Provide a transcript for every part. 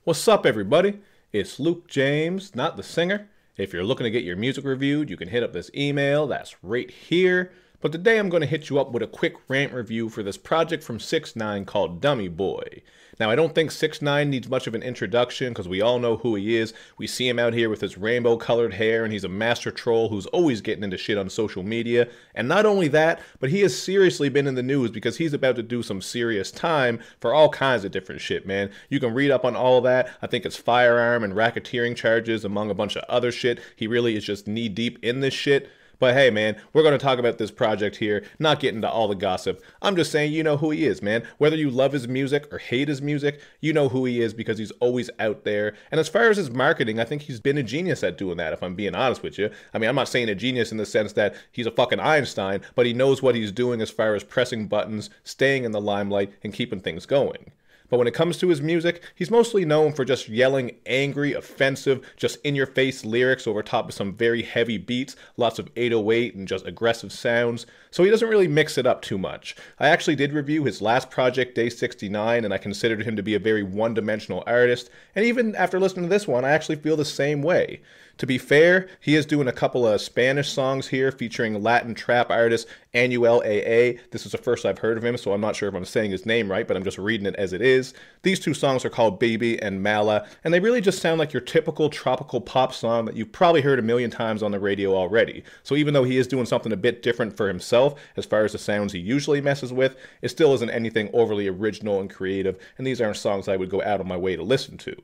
What's up, everybody? It's Luke James, not the singer. If you're looking to get your music reviewed, you can hit up this email that's right here. But today I'm going to hit you up with a quick rant review for this project from 6ix9ine called Dummy Boy. Now, I don't think 6ix9ine needs much of an introduction because we all know who he is. We see him out here with his rainbow-colored hair, and he's a master troll who's always getting into shit on social media. And not only that, but he has seriously been in the news because he's about to do some serious time for all kinds of different shit, man. You can read up on all of that. I think it's firearm and racketeering charges among a bunch of other shit. He really is just knee-deep in this shit. But hey, man, we're going to talk about this project here, not get into all the gossip. I'm just saying you know who he is, man. Whether you love his music or hate his music, you know who he is because he's always out there. And as far as his marketing, I think he's been a genius at doing that, if I'm being honest with you. I mean, I'm not saying a genius in the sense that he's a fucking Einstein, but he knows what he's doing as far as pressing buttons, staying in the limelight, and keeping things going. But when it comes to his music, he's mostly known for just yelling angry, offensive, just in-your-face lyrics over top of some very heavy beats, lots of 808 and just aggressive sounds, so he doesn't really mix it up too much. I actually did review his last project, Day 69, and I considered him to be a very one-dimensional artist, and even after listening to this one, I actually feel the same way. To be fair, he is doing a couple of Spanish songs here featuring Latin trap artist Anuel AA. This is the first I've heard of him, so I'm not sure if I'm saying his name right, but I'm just reading it as it is. These two songs are called Baby and Mala, and they really just sound like your typical tropical pop song that you've probably heard a million times on the radio already. So even though he is doing something a bit different for himself, as far as the sounds he usually messes with, it still isn't anything overly original and creative, and these aren't songs I would go out of my way to listen to.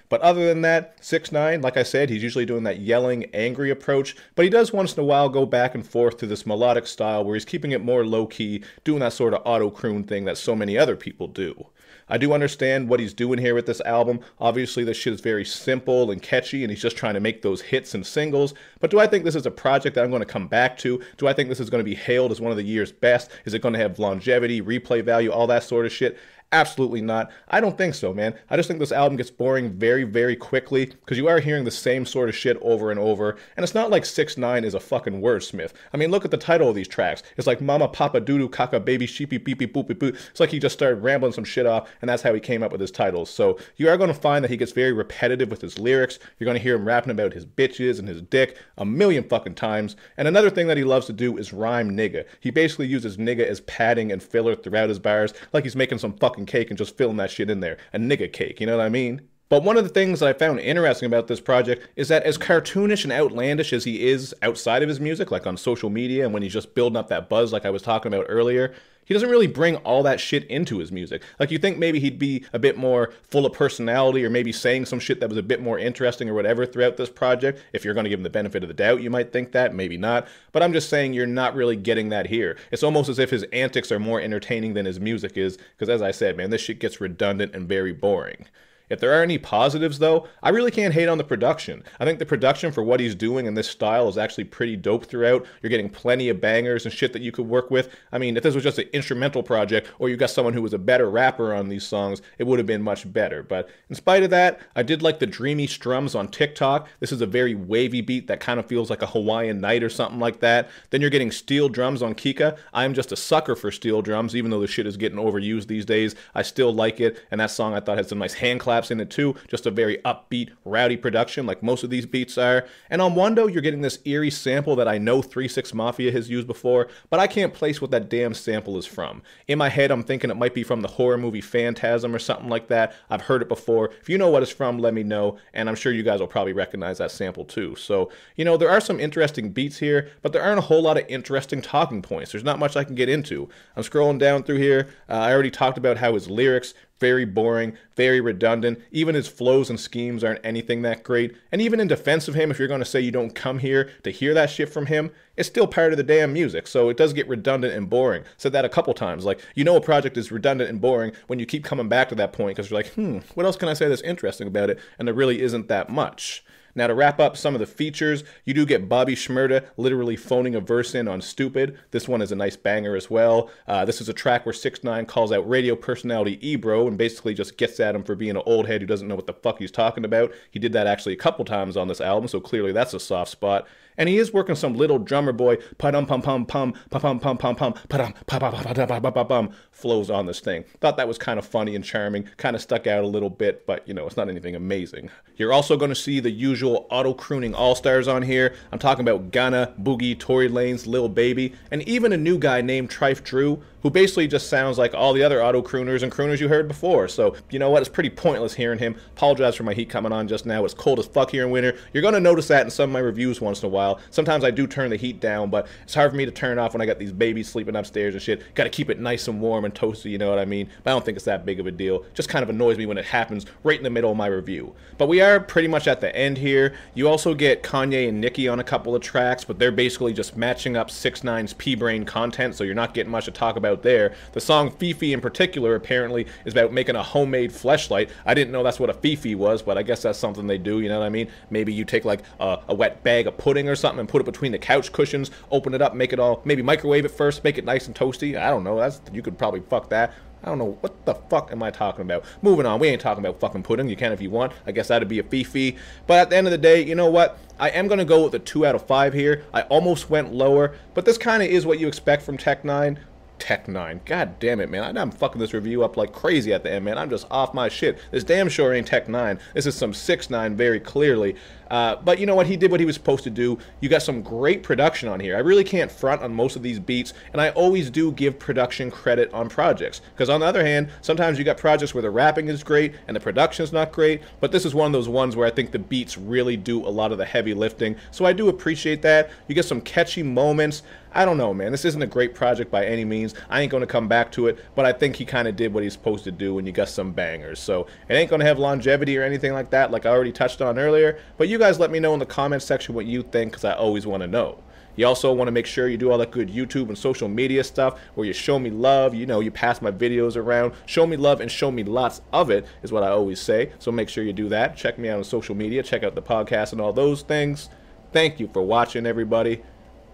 But other than that, 6ix9ine, like I said, he's usually doing that yelling, angry approach, but he does once in a while go back and forth to this melodic style where he's keeping it more low-key, doing that sort of auto-croon thing that so many other people do. I do understand what he's doing here with this album. Obviously, this shit is very simple and catchy, and he's just trying to make those hits and singles. But do I think this is a project that I'm going to come back to? Do I think this is going to be hailed as one of the year's best? Is it going to have longevity, replay value, all that sort of shit? Absolutely not. I don't think so, man. I just think this album gets boring very, very quickly because you are hearing the same sort of shit over and over. And it's not like 6ix9ine is a fucking wordsmith. I mean, look at the title of these tracks. It's like Mama, Papa, Doodoo, Kaka, Baby, Sheepy, Beepy, Boopy, Boo. It's like he just started rambling some shit off, and that's how he came up with his titles. So you are going to find that he gets very repetitive with his lyrics. You're going to hear him rapping about his bitches and his dick a million fucking times. And another thing that he loves to do is rhyme nigga. He basically uses nigga as padding and filler throughout his bars, like he's making some fucking cake and just filling that shit in there. A nigga cake, you know what I mean? But one of the things that I found interesting about this project is that as cartoonish and outlandish as he is outside of his music, like on social media and when he's just building up that buzz like I was talking about earlier, he doesn't really bring all that shit into his music. Like, you think maybe he'd be a bit more full of personality or maybe saying some shit that was a bit more interesting or whatever throughout this project. If you're going to give him the benefit of the doubt, you might think that, maybe not. But I'm just saying you're not really getting that here. It's almost as if his antics are more entertaining than his music is, because as I said, man, this shit gets redundant and very boring. If there are any positives, though, I really can't hate on the production. I think the production for what he's doing in this style is actually pretty dope throughout. You're getting plenty of bangers and shit that you could work with. I mean, if this was just an instrumental project, or you got someone who was a better rapper on these songs, it would have been much better. But in spite of that, I did like the dreamy strums on TIC TOC. This is a very wavy beat that kind of feels like a Hawaiian night or something like that. Then you're getting steel drums on Kika. I'm just a sucker for steel drums, even though the shit is getting overused these days. I still like it, and that song I thought had some nice hand claps in it too, just a very upbeat, rowdy production like most of these beats are. And on Wando, you're getting this eerie sample that I know 3 6 Mafia has used before, but I can't place what that damn sample is from. In my head, I'm thinking it might be from the horror movie Phantasm or something like that. I've heard it before. If you know what it's from, let me know, and I'm sure you guys will probably recognize that sample too. So, you know, there are some interesting beats here, but there aren't a whole lot of interesting talking points. There's not much I can get into. I'm scrolling down through here. I already talked about how his lyrics, very boring, very redundant. Even his flows and schemes aren't anything that great. And even in defense of him, if you're going to say you don't come here to hear that shit from him, it's still part of the damn music. So it does get redundant and boring. Said that a couple times. Like, you know a project is redundant and boring when you keep coming back to that point because you're like, what else can I say that's interesting about it? And there really isn't that much. Now, to wrap up some of the features, you do get Bobby Shmurda literally phoning a verse in on Stupid. This one is a nice banger as well. This is a track where 6ix9ine calls out radio personality Ebro and basically just gets at him for being an old head who doesn't know what the fuck he's talking about. He did that actually a couple times on this album, so clearly that's a soft spot. And he is working some little drummer boy pa-dum pum pum pum pum pum pum pum pa-dum pa pa pa pa pa pum flows on this thing. Thought that was kind of funny and charming, kind of stuck out a little bit, but you know, it's not anything amazing. You're also going to see the usual auto-crooning all-stars on here. I'm talking about Gunna, Boogie, Tory Lanez, Lil Baby, and even a new guy named Trife Drew, who basically just sounds like all the other auto-crooners and crooners you heard before. So, you know what, it's pretty pointless hearing him. Apologize for my heat coming on just now. It's cold as fuck here in winter. You're going to notice that in some of my reviews once in a while. Sometimes I do turn the heat down, but it's hard for me to turn it off when I got these babies sleeping upstairs and shit. Got to keep it nice and warm and toasty, you know what I mean? But I don't think it's that big of a deal. Just kind of annoys me when it happens right in the middle of my review. But we are pretty much at the end here. You also get Kanye and Nicki on a couple of tracks, but they're basically just matching up 6ix9ine's P-Brain content, so you're not getting much to talk about there. The song FEFE in particular apparently is about making a homemade fleshlight. I didn't know that's what a FEFE was, but I guess that's something they do, you know what I mean? Maybe you take like a wet bag of pudding or something and put it between the couch cushions, open it up, make it all, maybe microwave it first, make it nice and toasty. I don't know, you could probably fuck that. I don't know, what the fuck am I talking about? Moving on, we ain't talking about fucking pudding. You can if you want. I guess that'd be a FEFE. But at the end of the day, you know what? I am going to go with a 2 out of 5 here. I almost went lower, but this kind of is what you expect from Tech 9. Tech 9. God damn it, man. I'm fucking this review up like crazy at the end, man. I'm just off my shit. This damn sure ain't Tech 9. This is some 6ix9ine very clearly. But you know what? He did what he was supposed to do. You got some great production on here. I really can't front on most of these beats, and I always do give production credit on projects. Because on the other hand, sometimes you got projects where the rapping is great and the production's not great, but this is one of those ones where I think the beats really do a lot of the heavy lifting. So I do appreciate that. You get some catchy moments. I don't know, man. This isn't a great project by any means. I ain't going to come back to it, but I think he kind of did what he's supposed to do, and you got some bangers. So it ain't going to have longevity or anything like that, like I already touched on earlier, but you guys let me know in the comments section what you think, because I always want to know. You also want to make sure you do all that good YouTube and social media stuff where you show me love, you know, you pass my videos around. Show me love and show me lots of it is what I always say. So make sure you do that. Check me out on social media. Check out the podcast and all those things. Thank you for watching, everybody.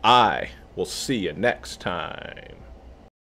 I will see you next time.